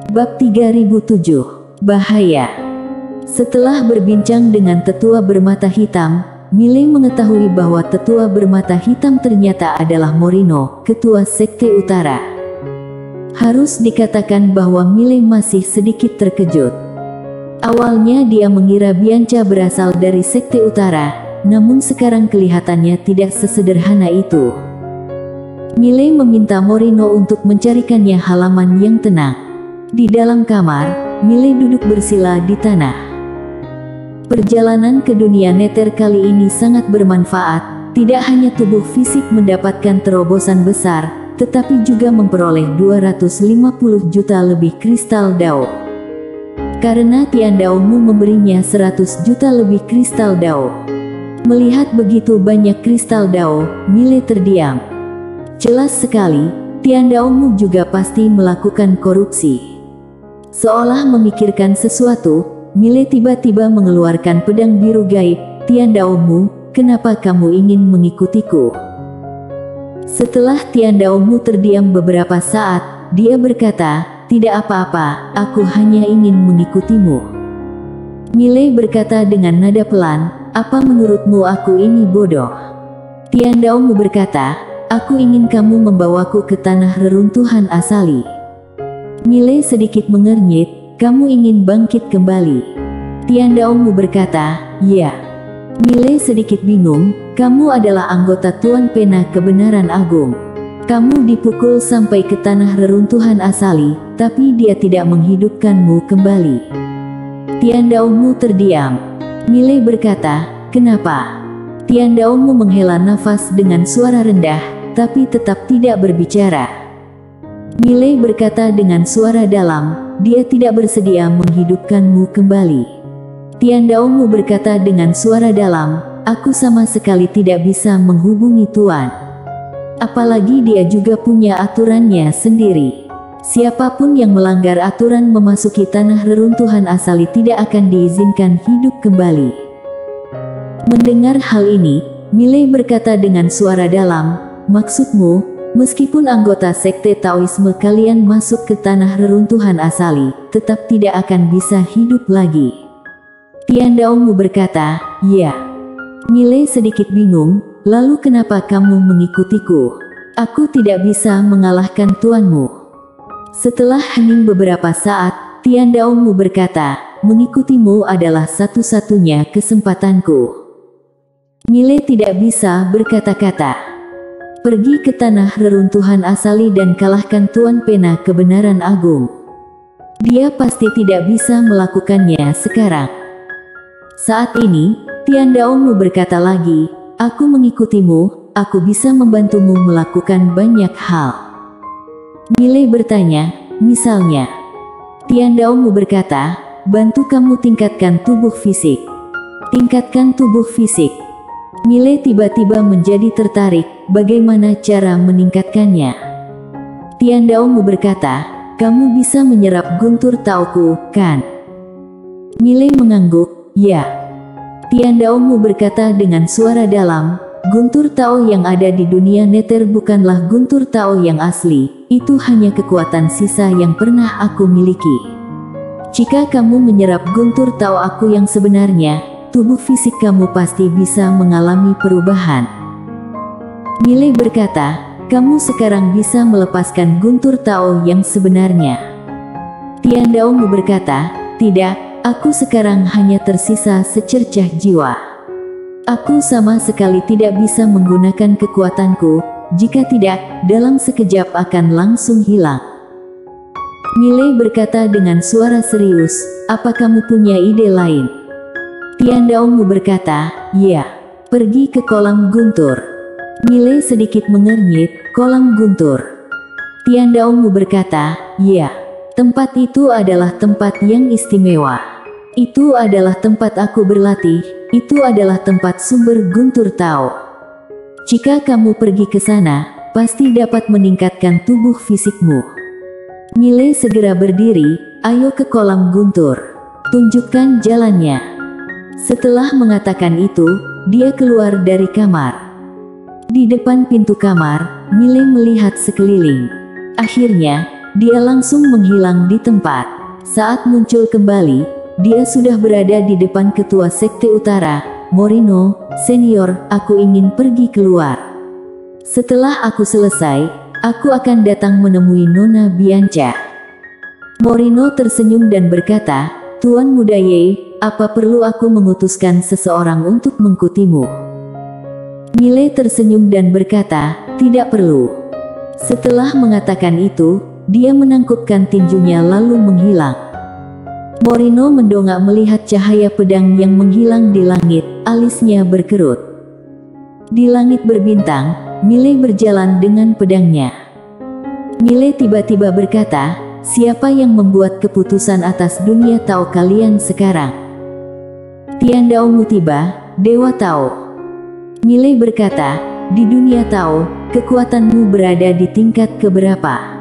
Bab 3007. Bahaya. Setelah berbincang dengan tetua bermata hitam, Miley mengetahui bahwa tetua bermata hitam ternyata adalah Morino, ketua sekte utara. Harus dikatakan bahwa Miley masih sedikit terkejut. Awalnya dia mengira Bianca berasal dari sekte utara, namun sekarang kelihatannya tidak sesederhana itu. Miley meminta Morino untuk mencarikannya halaman yang tenang. Di dalam kamar, Miley duduk bersila di tanah. Perjalanan ke dunia neter kali ini sangat bermanfaat. Tidak hanya tubuh fisik mendapatkan terobosan besar, tetapi juga memperoleh 250 juta lebih kristal Dao. Karena Tian Daomu memberinya 100 juta lebih kristal Dao. Melihat begitu banyak kristal Dao, Miley terdiam. Jelas sekali, Tian Daomu juga pasti melakukan korupsi. Seolah memikirkan sesuatu, Miley tiba-tiba mengeluarkan pedang biru gaib. Tian Daomu, kenapa kamu ingin mengikutiku? Setelah Tian Daomu terdiam beberapa saat, dia berkata, tidak apa-apa, aku hanya ingin mengikutimu. Miley berkata dengan nada pelan, apa menurutmu aku ini bodoh? Tian Daomu berkata, aku ingin kamu membawaku ke tanah reruntuhan asali. Miley sedikit mengernyit, kamu ingin bangkit kembali. Tian Daomu berkata, ya. Miley sedikit bingung, kamu adalah anggota Tuan Pena Kebenaran Agung. Kamu dipukul sampai ke tanah reruntuhan asali, tapi dia tidak menghidupkanmu kembali. Tian Daomu terdiam. Miley berkata, kenapa? Tian Daomu menghela nafas dengan suara rendah, tapi tetap tidak berbicara. Miley berkata dengan suara dalam, dia tidak bersedia menghidupkanmu kembali. Tian Daomu berkata dengan suara dalam, aku sama sekali tidak bisa menghubungi Tuan. Apalagi dia juga punya aturannya sendiri. Siapapun yang melanggar aturan memasuki tanah reruntuhan asali tidak akan diizinkan hidup kembali. Mendengar hal ini, Miley berkata dengan suara dalam, maksudmu, meskipun anggota sekte Taoisme kalian masuk ke tanah reruntuhan asali, tetap tidak akan bisa hidup lagi. Tian Daomu berkata, ya. Miley sedikit bingung, lalu kenapa kamu mengikutiku? Aku tidak bisa mengalahkan tuanmu. Setelah hening beberapa saat, Tian Daomu berkata, mengikutimu adalah satu-satunya kesempatanku. Miley tidak bisa berkata-kata. Pergi ke tanah reruntuhan asali dan kalahkan Tuan Pena Kebenaran Agung. Dia pasti tidak bisa melakukannya sekarang. Saat ini, Tian Daomu berkata lagi, aku mengikutimu, aku bisa membantumu melakukan banyak hal. Miley bertanya, misalnya. Tian Daomu berkata, bantu kamu tingkatkan tubuh fisik. Tingkatkan tubuh fisik. Miley tiba-tiba menjadi tertarik, bagaimana cara meningkatkannya? Tian Daomu berkata, kamu bisa menyerap guntur taoku, kan? Miley mengangguk, ya. Tian Daomu berkata dengan suara dalam, guntur tao yang ada di dunia neter bukanlah guntur tao yang asli, itu hanya kekuatan sisa yang pernah aku miliki. Jika kamu menyerap guntur tao aku yang sebenarnya, tubuh fisik kamu pasti bisa mengalami perubahan. Miley berkata, kamu sekarang bisa melepaskan guntur tao yang sebenarnya. Tian Daomu berkata, tidak, aku sekarang hanya tersisa secercah jiwa. Aku sama sekali tidak bisa menggunakan kekuatanku, jika tidak, dalam sekejap akan langsung hilang. Miley berkata dengan suara serius, apa kamu punya ide lain? Tian Daomu berkata, ya, pergi ke kolam guntur. Miley sedikit mengernyit, kolam guntur. Tian Daomu berkata, ya, tempat itu adalah tempat yang istimewa. Itu adalah tempat aku berlatih, itu adalah tempat sumber guntur tao. Jika kamu pergi ke sana, pasti dapat meningkatkan tubuh fisikmu. Miley segera berdiri, ayo ke kolam guntur. Tunjukkan jalannya. Setelah mengatakan itu, dia keluar dari kamar. Di depan pintu kamar, Miley melihat sekeliling. Akhirnya, dia langsung menghilang di tempat. Saat muncul kembali, dia sudah berada di depan ketua sekte utara. Morino, senior, aku ingin pergi keluar. Setelah aku selesai, aku akan datang menemui Nona Bianca. Morino tersenyum dan berkata, Tuan Muda Ye, apa perlu aku mengutuskan seseorang untuk mengikutimu? Mile tersenyum dan berkata, tidak perlu. Setelah mengatakan itu, dia menangkupkan tinjunya lalu menghilang. Morino mendongak melihat cahaya pedang yang menghilang di langit, alisnya berkerut. Di langit berbintang, Mile berjalan dengan pedangnya. Mile tiba-tiba berkata, siapa yang membuat keputusan atas dunia Tao kalian sekarang? Tian Dao Mutiba, Dewa Tao. Mile berkata, di dunia Tao, kekuatanmu berada di tingkat keberapa?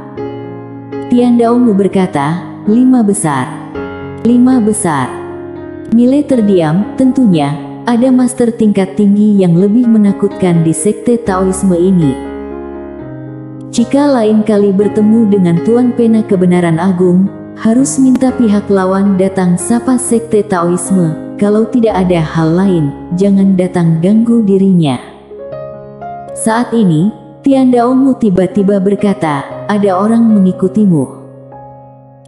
Tian Dao Mu berkata, 5 besar. 5 besar. Mile terdiam, tentunya, ada master tingkat tinggi yang lebih menakutkan di sekte Taoisme ini. Jika lain kali bertemu dengan Tuan Pena Kebenaran Agung, harus minta pihak lawan datang sapa sekte Taoisme, kalau tidak ada hal lain, jangan datang ganggu dirinya. Saat ini, Tian Dao Mu tiba-tiba berkata, ada orang mengikutimu.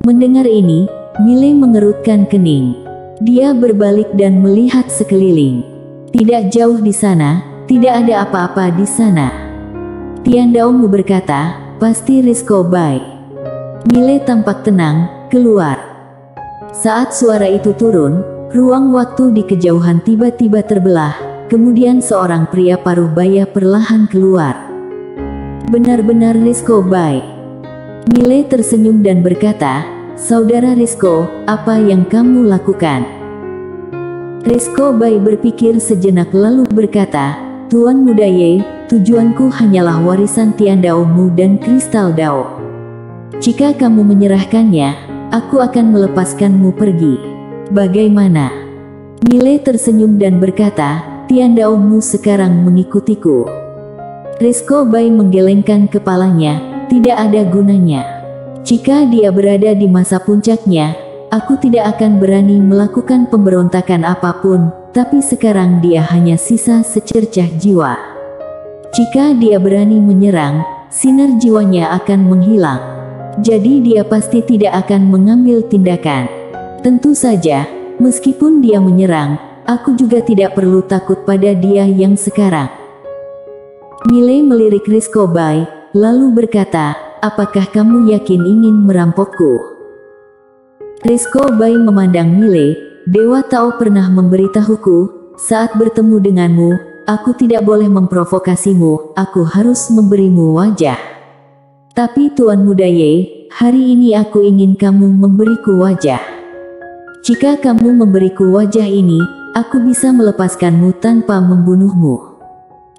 Mendengar ini, Mile mengerutkan kening. Dia berbalik dan melihat sekeliling. Tidak jauh di sana, tidak ada apa-apa di sana. Tian Dao Mu berkata, pasti Risco Bai. Mile tampak tenang, keluar. Saat suara itu turun, ruang waktu di kejauhan tiba-tiba terbelah, kemudian seorang pria paruh baya perlahan keluar. Benar-benar Risco Bai. Mile tersenyum dan berkata, Saudara Risco, apa yang kamu lakukan? Risco Bai berpikir sejenak lalu berkata, Tuan Muda Ye, tujuanku hanyalah warisan Tian Dao Mu dan Kristal Dao. Jika kamu menyerahkannya, aku akan melepaskanmu pergi. Bagaimana? Mile tersenyum dan berkata, Tian Dao Mu sekarang mengikutiku. Risco Bai menggelengkan kepalanya, tidak ada gunanya. Jika dia berada di masa puncaknya, aku tidak akan berani melakukan pemberontakan apapun, tapi sekarang dia hanya sisa secercah jiwa. Jika dia berani menyerang, sinar jiwanya akan menghilang. Jadi dia pasti tidak akan mengambil tindakan. Tentu saja, meskipun dia menyerang, aku juga tidak perlu takut pada dia yang sekarang. Mile melirik Risco Bai, lalu berkata, apakah kamu yakin ingin merampokku? Risco Bai memandang Mile, Dewa Tao pernah memberitahuku, saat bertemu denganmu, aku tidak boleh memprovokasimu, aku harus memberimu wajah. Tapi Tuan Muda Ye, hari ini aku ingin kamu memberiku wajah. Jika kamu memberiku wajah ini, aku bisa melepaskanmu tanpa membunuhmu.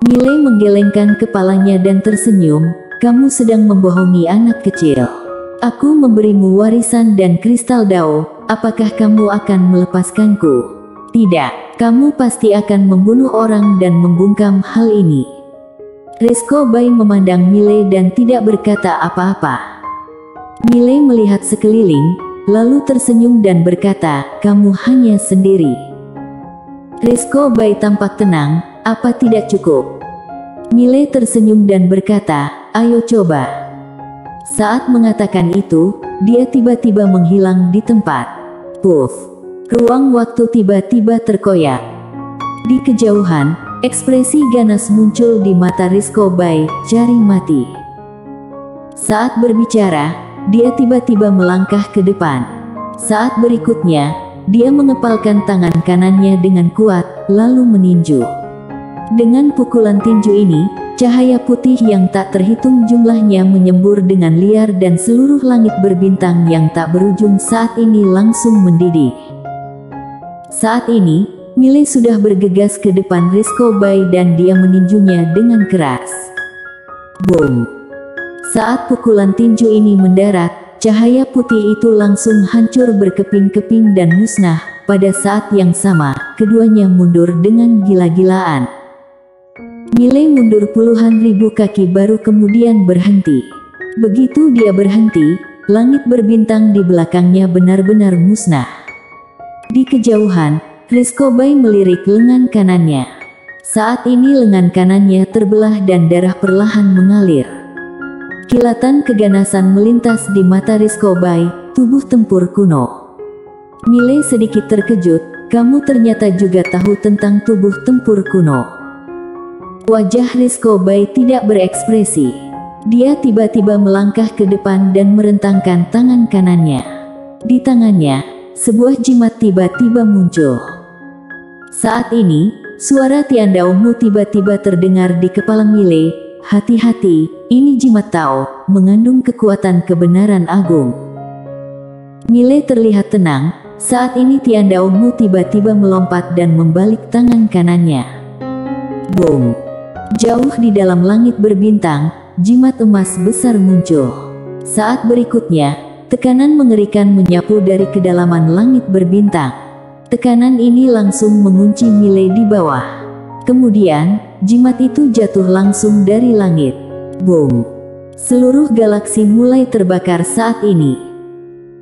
Mile menggelengkan kepalanya dan tersenyum, kamu sedang membohongi anak kecil. Aku memberimu warisan dan kristal Dao, apakah kamu akan melepaskanku? Tidak, kamu pasti akan membunuh orang dan membungkam hal ini. Risco Bai memandang Mile dan tidak berkata apa-apa. Mile melihat sekeliling, lalu tersenyum dan berkata, kamu hanya sendiri. Risco Bai tampak tenang, apa tidak cukup? Mile tersenyum dan berkata, ayo coba. Saat mengatakan itu, dia tiba-tiba menghilang di tempat. Puff. Ruang waktu tiba-tiba terkoyak. Di kejauhan, ekspresi ganas muncul di mata Risco Bai, jaring mati. Saat berbicara, dia tiba-tiba melangkah ke depan. Saat berikutnya, dia mengepalkan tangan kanannya dengan kuat, lalu meninju. Dengan pukulan tinju ini, cahaya putih yang tak terhitung jumlahnya menyembur dengan liar dan seluruh langit berbintang yang tak berujung saat ini langsung mendidih. Saat ini, Mile sudah bergegas ke depan Risco Bai dan dia meninjunya dengan keras. Boom! Saat pukulan tinju ini mendarat, cahaya putih itu langsung hancur berkeping-keping dan musnah. Pada saat yang sama, keduanya mundur dengan gila-gilaan. Mile mundur puluhan ribu kaki baru kemudian berhenti. Begitu dia berhenti, langit berbintang di belakangnya benar-benar musnah. Di kejauhan, Rizkobai melirik lengan kanannya. Saat ini lengan kanannya terbelah dan darah perlahan mengalir. Kilatan keganasan melintas di mata Rizkobai, tubuh tempur kuno. Milei sedikit terkejut, kamu ternyata juga tahu tentang tubuh tempur kuno. Wajah Rizkobai tidak berekspresi. Dia tiba-tiba melangkah ke depan dan merentangkan tangan kanannya. Di tangannya, sebuah jimat tiba-tiba muncul. Saat ini, suara Tiandaomu tiba-tiba terdengar di kepala Milei. Hati-hati, ini jimat Tao, mengandung kekuatan kebenaran agung. Milei terlihat tenang. Saat ini Tiandaomu tiba-tiba melompat dan membalik tangan kanannya. Boom! Jauh di dalam langit berbintang, jimat emas besar muncul. Saat berikutnya, tekanan mengerikan menyapu dari kedalaman langit berbintang. Tekanan ini langsung mengunci Milei di bawah. Kemudian, jimat itu jatuh langsung dari langit. Boom! Seluruh galaksi mulai terbakar saat ini.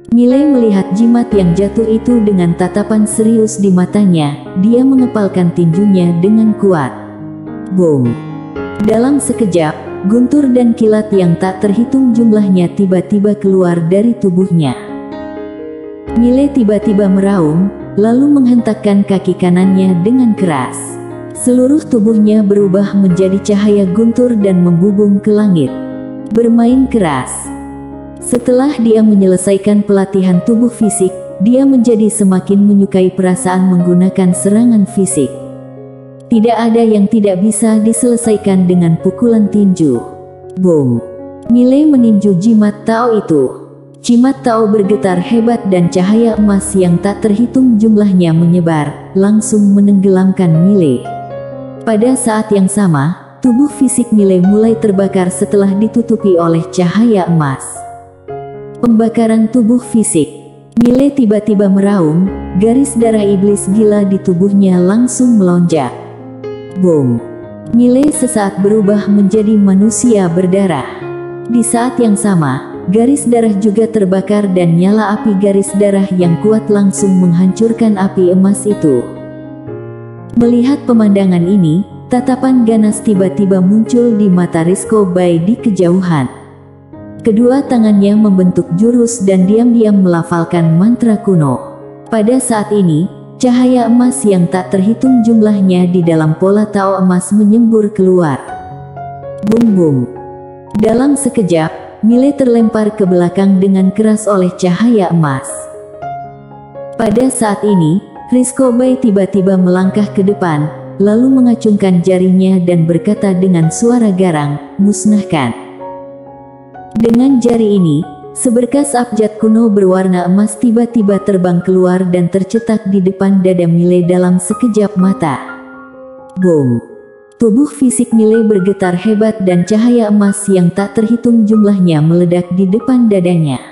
Milei melihat jimat yang jatuh itu dengan tatapan serius di matanya. Dia mengepalkan tinjunya dengan kuat. Boom! Dalam sekejap, guntur dan kilat yang tak terhitung jumlahnya tiba-tiba keluar dari tubuhnya. Milei tiba-tiba meraung, lalu menghentakkan kaki kanannya dengan keras. Seluruh tubuhnya berubah menjadi cahaya guntur dan membubung ke langit. Bermain keras. Setelah dia menyelesaikan pelatihan tubuh fisik, dia menjadi semakin menyukai perasaan menggunakan serangan fisik. Tidak ada yang tidak bisa diselesaikan dengan pukulan tinju. Boom! Milei meninju jimat Tao itu. Jimat Tao bergetar hebat dan cahaya emas yang tak terhitung jumlahnya menyebar, langsung menenggelamkan Milei. Pada saat yang sama, tubuh fisik Milei mulai terbakar setelah ditutupi oleh cahaya emas. Pembakaran tubuh fisik. Milei tiba-tiba meraung, garis darah iblis gila di tubuhnya langsung melonjak. Boom! Milei sesaat berubah menjadi manusia berdarah. Di saat yang sama, garis darah juga terbakar dan nyala api garis darah yang kuat langsung menghancurkan api emas itu. Melihat pemandangan ini, tatapan ganas tiba-tiba muncul di mata Rizkobai di kejauhan. Kedua tangannya membentuk jurus dan diam-diam melafalkan mantra kuno. Pada saat ini, cahaya emas yang tak terhitung jumlahnya di dalam pola Tao emas menyembur keluar. Bum-bum! Dalam sekejap, Milei terlempar ke belakang dengan keras oleh cahaya emas. Pada saat ini, Rizkobai tiba-tiba melangkah ke depan, lalu mengacungkan jarinya dan berkata dengan suara garang, musnahkan. Dengan jari ini, seberkas abjad kuno berwarna emas tiba-tiba terbang keluar dan tercetak di depan dada Milei dalam sekejap mata. Boom! Tubuh fisik Milei bergetar hebat dan cahaya emas yang tak terhitung jumlahnya meledak di depan dadanya.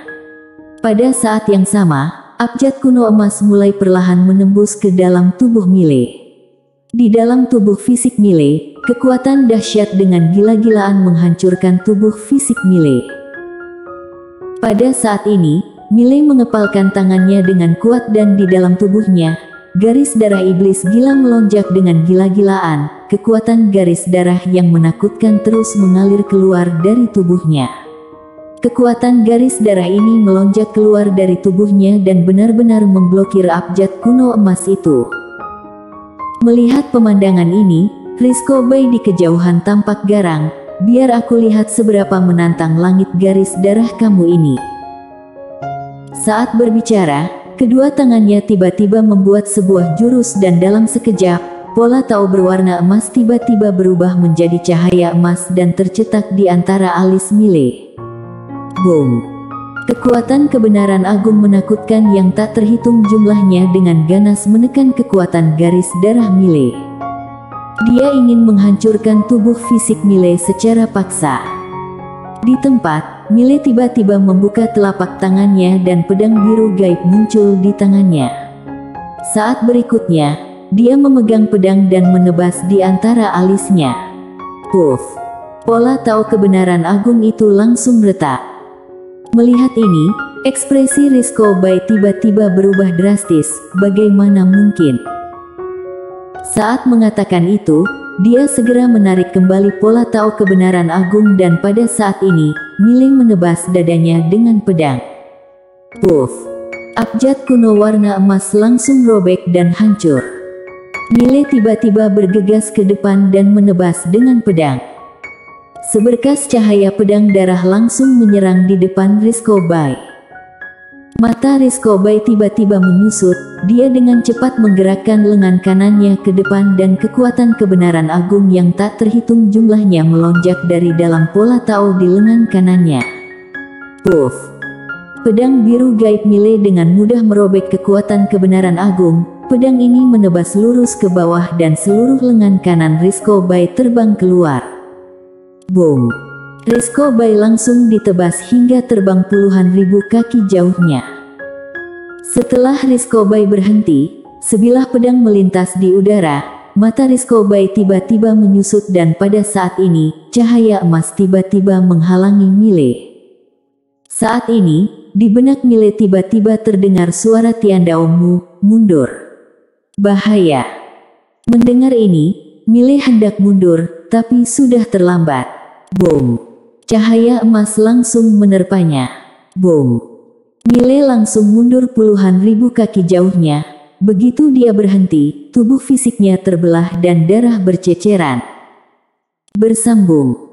Pada saat yang sama, abjad kuno emas mulai perlahan menembus ke dalam tubuh Milei. Di dalam tubuh fisik Milei, kekuatan dahsyat dengan gila-gilaan menghancurkan tubuh fisik Milei. Pada saat ini, Milei mengepalkan tangannya dengan kuat dan di dalam tubuhnya, garis darah iblis gila melonjak dengan gila-gilaan. Kekuatan garis darah yang menakutkan terus mengalir keluar dari tubuhnya. Kekuatan garis darah ini melonjak keluar dari tubuhnya dan benar-benar memblokir abjad kuno emas itu. Melihat pemandangan ini, Rizkobai di kejauhan tampak garang. Biar aku lihat seberapa menantang langit garis darah kamu ini. Saat berbicara, kedua tangannya tiba-tiba membuat sebuah jurus dan dalam sekejap, pola Tao berwarna emas tiba-tiba berubah menjadi cahaya emas dan tercetak di antara alis Milei. Boom! Kekuatan kebenaran agung menakutkan yang tak terhitung jumlahnya dengan ganas menekan kekuatan garis darah Milei. Dia ingin menghancurkan tubuh fisik Milei secara paksa. Di tempat, Milei tiba-tiba membuka telapak tangannya dan pedang biru gaib muncul di tangannya. Saat berikutnya, dia memegang pedang dan menebas di antara alisnya. Puff! Pola Tao kebenaran agung itu langsung retak. Melihat ini, ekspresi Rizko Bai tiba-tiba berubah drastis. Bagaimana mungkin? Saat mengatakan itu, dia segera menarik kembali pola tahu kebenaran agung dan pada saat ini, Mile menebas dadanya dengan pedang. Puff! Abjad kuno warna emas langsung robek dan hancur. Mile tiba-tiba bergegas ke depan dan menebas dengan pedang. Seberkas cahaya pedang darah langsung menyerang di depan Rizko Bai. Mata Rizko Bai tiba-tiba menyusut, dia dengan cepat menggerakkan lengan kanannya ke depan dan kekuatan kebenaran agung yang tak terhitung jumlahnya melonjak dari dalam pola tahu di lengan kanannya. Puff! Pedang biru gaib Mile dengan mudah merobek kekuatan kebenaran agung. Pedang ini menebas lurus ke bawah dan seluruh lengan kanan Rizko Bai terbang keluar. Boom! Rizko Bai langsung ditebas hingga terbang puluhan ribu kaki jauhnya. Setelah Rizko Bai berhenti, sebilah pedang melintas di udara. Mata Rizko Bai tiba-tiba menyusut dan pada saat ini, cahaya emas tiba-tiba menghalangi Mile. Saat ini, di benak Mile tiba-tiba terdengar suara Tiandaomu, mundur. Bahaya! Mendengar ini, Mile hendak mundur, tapi sudah terlambat. Boom! Cahaya emas langsung menerpanya. Boom! Mile langsung mundur puluhan ribu kaki jauhnya. Begitu dia berhenti, tubuh fisiknya terbelah dan darah berceceran. Bersambung.